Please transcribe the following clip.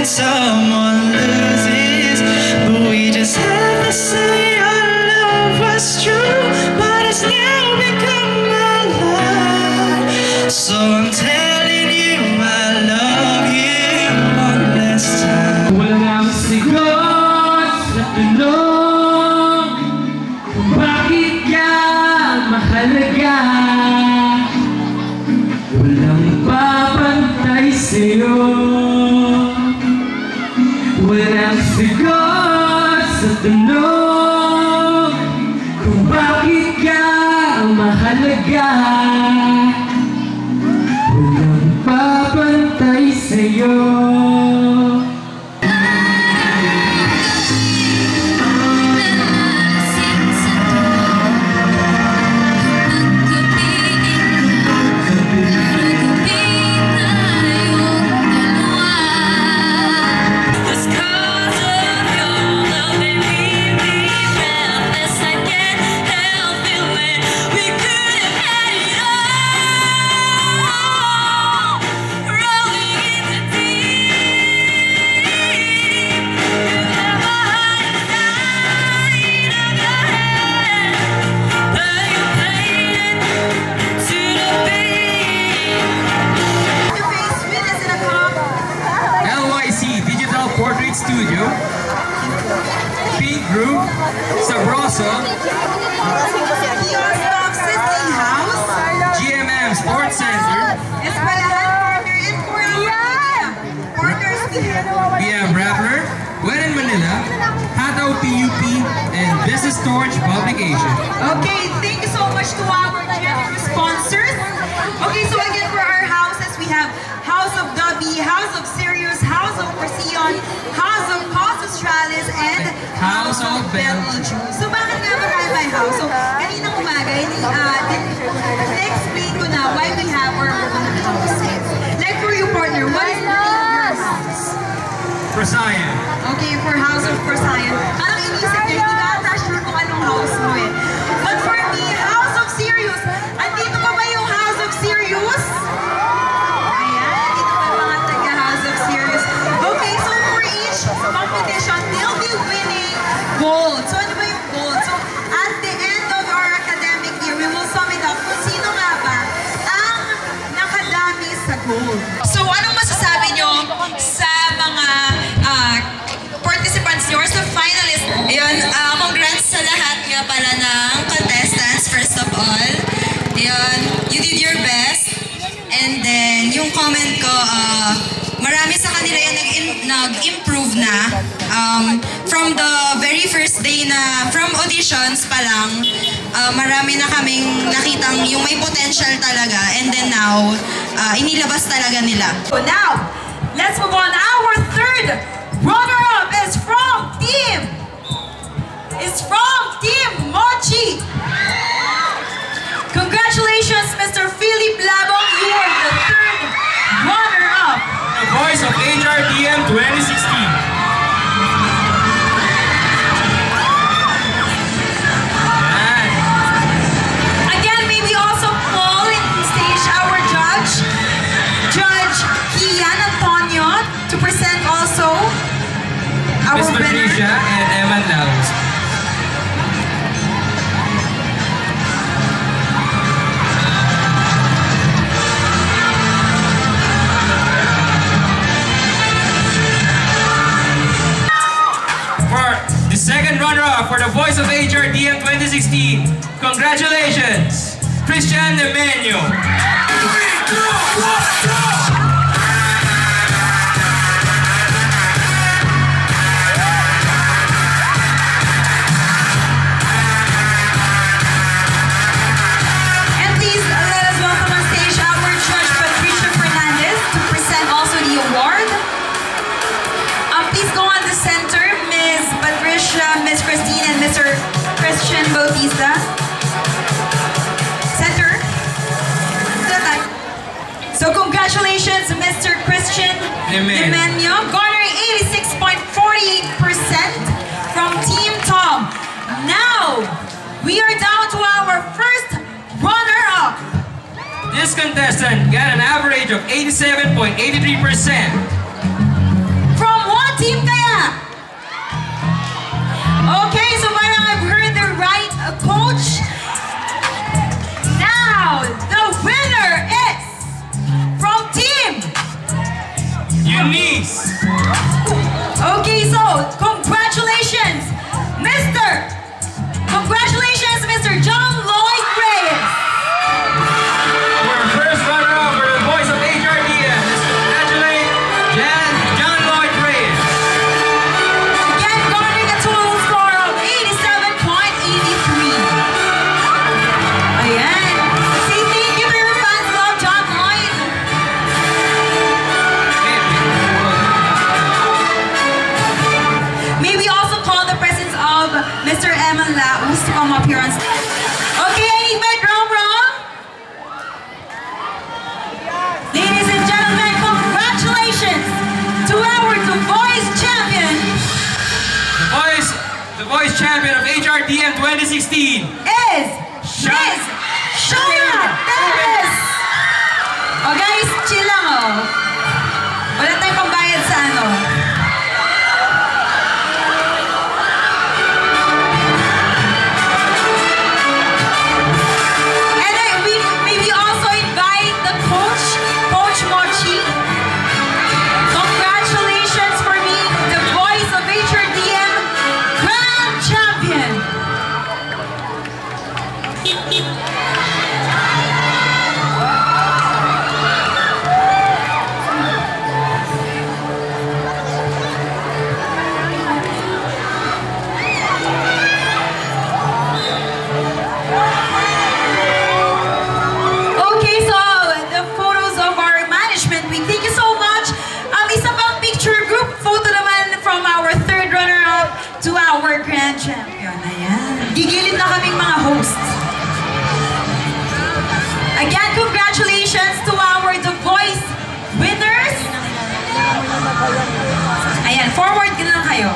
someone loses, but we just have to say our love was true, but it's now become my life. So I'm telling you I love you one last time. Walang sigot sa tulong kung bakit ka mahalaga. Walang papantay sa'yo. Walang sigot sa tanong kung bakit ka mahalaga. Walang papantay sa'yo. Portrait Studio, Pink Group, Sabroso, GMM Sports Center, BM Rappler, When in Manila, Hataw PUP, and Business Storage Publication. Okay, thank you so much to our generous sponsors. Okay, so again for our houses, we have House of Dubby, House of Sirius, House of Precion, House of Cos Australis, and House of Belgium. So bakit nga ba tayo by house? So kaninang umaga, explain ko na why we have our own houses. Like for you partner, what is the name of your house? Procyon. Okay, for House of Procyon. Parang inisip niya, hindi ka ata sure kung anong house mo eh. But for me, House of Sirius, andito pa ba yung House of Sirius? Competition, they'll be winning gold. So ano ba yung gold? So at the end of our academic year, we will sum it up kung sino nga ba ang nakadami sa gold. So anong masasabi nyo sa mga participants nyo or sa finalists? Ayun, congrats sa lahat nga pala ng contestants, first of all. Ayun, you did your best. And then, yung comment ko, marami sa kanila yung nag-improve na from the very first day na, from auditions pa lang, marami na kaming nakitang yung may potential talaga, and then now, inilabas talaga nila. So now, let's move on. Our third runner-up is from Team Mochi. Congratulations, Mr. Philip Labong, you are the third runner-up. The voice of HRDM 2016. Again, may we also call in stage our Judge Kian Antonio, to present also our Miss Patricia and Eman Laos. Second runner-up for the Voice of HRDM 2016. Congratulations, Christian Emmanuel. And please let us welcome on stage our Judge Patricia Fernandez to present also the award. Please go on the center, Ms. Patricia, Ms. Christine, and Mr. Christian Bautista. Center. So congratulations, Mr. Christian Emmanuel, garnering 86.48% from Team Tom. Now, we are down to our first runner-up. This contestant got an average of 87.83%. From please. Okay, so congratulations, Mr. John Lloyd Reyes. Our first runner-up for the voice of HRDM. Let's congratulate John Lloyd Reyes. Again, garnering a total score of 87.83. Ayan. Say thank you to your fans. Love John Lloyd. May we also call the presence of Mr. Eman Laus to come up here on stage. Okay, I need my drum roll. Ladies and gentlemen, congratulations to our The Voice champion The voice champion of HRDM 2016. is Miss Shona Perez. Oh guys, chill lang oh. Wala tayong pambayad sa ano. And may we also invite the coach, Coach Mochi. Congratulations for me, the voice of HRDM Grand Champion. Okay, so the photos of our management week. Thank you so much. Isa pang picture group photo naman from our third runner-up to our grand champion. Ayan. Gigilid na kaming mga hosts. Again, congratulations to our The Voice winners. Ayan, forward ka lang kayo.